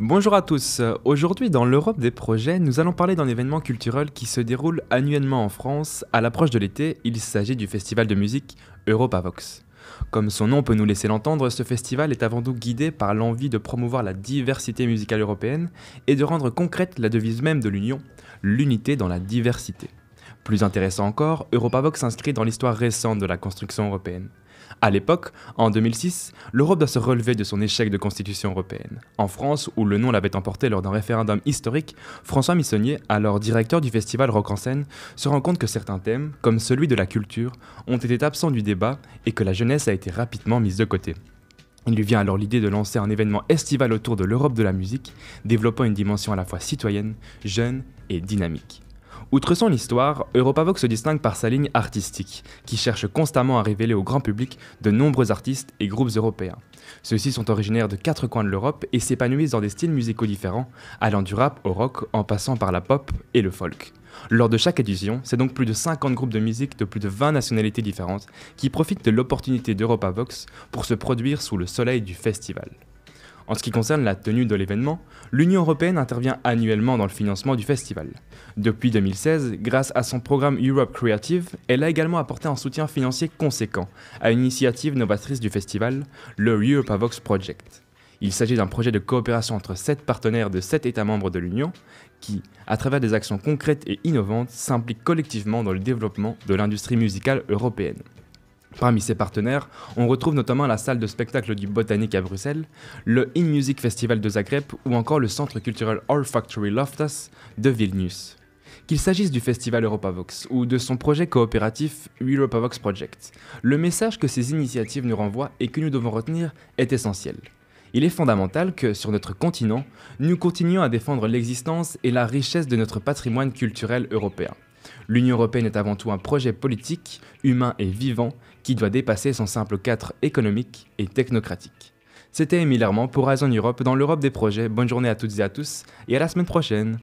Bonjour à tous, aujourd'hui dans l'Europe des projets, nous allons parler d'un événement culturel qui se déroule annuellement en France. À l'approche de l'été, il s'agit du festival de musique Europavox. Comme son nom peut nous laisser l'entendre, ce festival est avant tout guidé par l'envie de promouvoir la diversité musicale européenne et de rendre concrète la devise même de l'Union, l'unité dans la diversité. Plus intéressant encore, Europavox s'inscrit dans l'histoire récente de la construction européenne. À l'époque, en 2006, l'Europe doit se relever de son échec de constitution européenne. En France, où le nom l'avait emporté lors d'un référendum historique, François Missonnier, alors directeur du festival Rock en Seine, se rend compte que certains thèmes, comme celui de la culture, ont été absents du débat et que la jeunesse a été rapidement mise de côté. Il lui vient alors l'idée de lancer un événement estival autour de l'Europe de la musique, développant une dimension à la fois citoyenne, jeune et dynamique. Outre son histoire, Europavox se distingue par sa ligne artistique, qui cherche constamment à révéler au grand public de nombreux artistes et groupes européens. Ceux-ci sont originaires de 4 coins de l'Europe et s'épanouissent dans des styles musicaux différents, allant du rap au rock en passant par la pop et le folk. Lors de chaque édition, c'est donc plus de 50 groupes de musique de plus de 20 nationalités différentes qui profitent de l'opportunité d'Europavox pour se produire sous le soleil du festival. En ce qui concerne la tenue de l'événement, l'Union européenne intervient annuellement dans le financement du festival. Depuis 2016, grâce à son programme Europe Creative, elle a également apporté un soutien financier conséquent à une initiative novatrice du festival, le Europavox Project. Il s'agit d'un projet de coopération entre 7 partenaires de 7 États membres de l'Union qui, à travers des actions concrètes et innovantes, s'impliquent collectivement dans le développement de l'industrie musicale européenne. Parmi ses partenaires, on retrouve notamment la salle de spectacle du Botanique à Bruxelles, le In Music Festival de Zagreb ou encore le centre culturel Art Factory Loftus de Vilnius. Qu'il s'agisse du festival Europavox ou de son projet coopératif Europavox Project, le message que ces initiatives nous renvoient et que nous devons retenir est essentiel. Il est fondamental que, sur notre continent, nous continuions à défendre l'existence et la richesse de notre patrimoine culturel européen. L'Union européenne est avant tout un projet politique, humain et vivant qui doit dépasser son simple cadre économique et technocratique. C'était Émile Hermand pour Horizon Europe dans l'Europe des projets. Bonne journée à toutes et à tous et à la semaine prochaine.